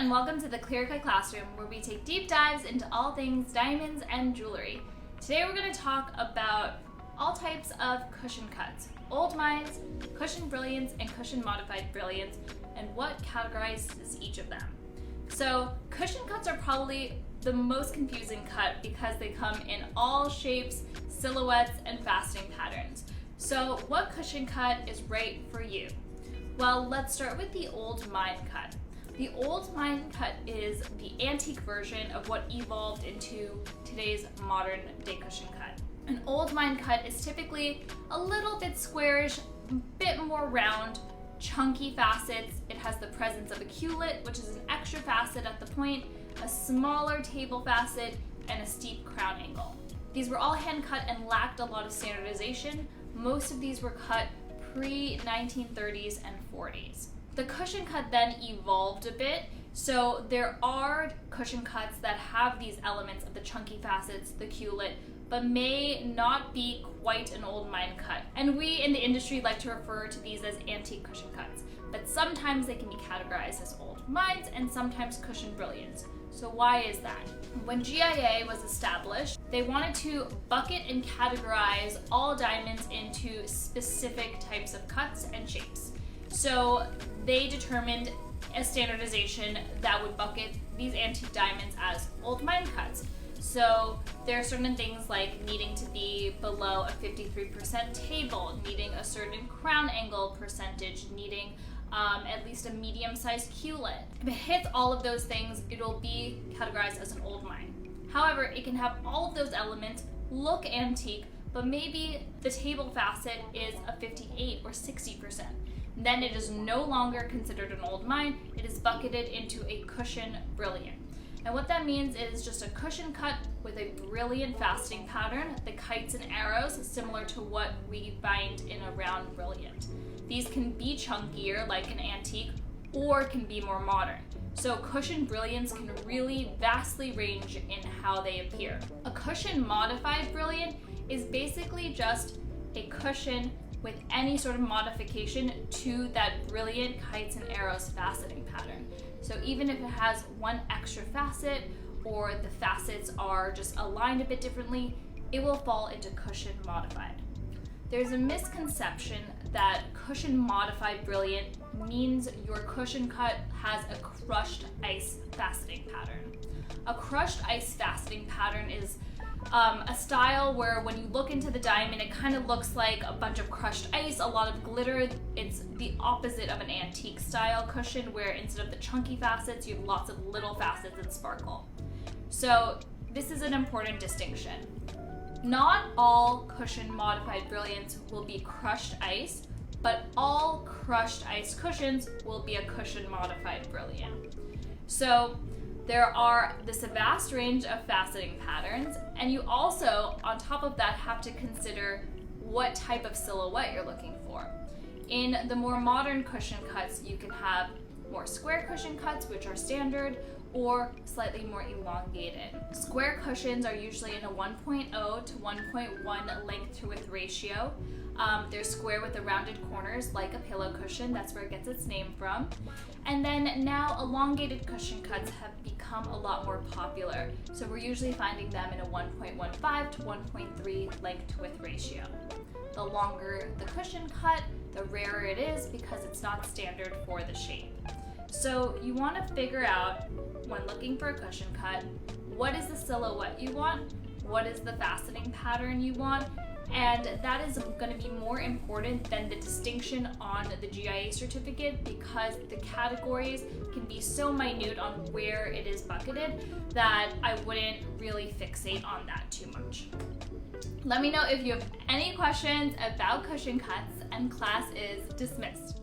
and welcome to the Clear Cut Classroom, where we take deep dives into all things diamonds and jewelry. Today we're going to talk about all types of cushion cuts, old mines, cushion brilliants, and cushion modified brilliants, and what categorizes each of them. So cushion cuts are probably the most confusing cut because they come in all shapes, silhouettes, and faceting patterns. So what cushion cut is right for you? Well, let's start with the old mine cut. The old mine cut is the antique version of what evolved into today's modern day cushion cut. An old mine cut is typically a little bit squarish, a bit more round, chunky facets. It has the presence of a culet, which is an extra facet at the point, a smaller table facet, and a steep crown angle. These were all hand cut and lacked a lot of standardization. Most of these were cut pre-1930s and 40s. The cushion cut then evolved a bit, so there are cushion cuts that have these elements of the chunky facets, the culet, but may not be quite an old mine cut. And we in the industry like to refer to these as antique cushion cuts, but sometimes they can be categorized as old mines and sometimes cushion brilliants. So why is that? When GIA was established, they wanted to bucket and categorize all diamonds into specific types of cuts and shapes. So they determined a standardization that would bucket these antique diamonds as old mine cuts. So there are certain things like needing to be below a 53% table, needing a certain crown angle percentage, needing at least a medium-sized culet. If it hits all of those things, it'll be categorized as an old mine. However, it can have all of those elements, look antique, but maybe the table facet is a 58 or 60%. Then it is no longer considered an old mine. It is bucketed into a cushion brilliant. And what that means is just a cushion cut with a brilliant faceting pattern, the kites and arrows, similar to what we find in a round brilliant. These can be chunkier, like an antique, or can be more modern. So cushion brilliants can really vastly range in how they appear. A cushion modified brilliant is basically just a cushion with any sort of modification to that brilliant kites and arrows faceting pattern. So even if it has one extra facet or the facets are just aligned a bit differently, it will fall into cushion modified. There's a misconception that cushion modified brilliant means your cushion cut has a crushed ice faceting pattern. A crushed ice faceting pattern is a style where when you look into the diamond, it kind of looks like a bunch of crushed ice, a lot of glitter. It's the opposite of an antique style cushion where instead of the chunky facets, you have lots of little facets and sparkle. So this is an important distinction. Not all cushion modified brilliants will be crushed ice, but all crushed ice cushions will be a cushion modified brilliant. So there are this vast range of faceting patterns, and you also, on top of that, have to consider what type of silhouette you're looking for. In the more modern cushion cuts, you can have more square cushion cuts, which are standard, or slightly more elongated. Square cushions are usually in a 1.0 to 1.1 length to width ratio. They're square with the rounded corners like a pillow cushion. That's where it gets its name from. And then now elongated cushion cuts have become a lot more popular. So we're usually finding them in a 1.15 to 1.3 length to width ratio. The longer the cushion cut, the rarer it is because it's not standard for the shape. So you want to figure out, when looking for a cushion cut, what is the silhouette you want, what is the faceting pattern you want, and that is going to be more important than the distinction on the GIA certificate because the categories can be so minute on where it is bucketed that I wouldn't really fixate on that too much. Let me know if you have any questions about cushion cuts, and class is dismissed.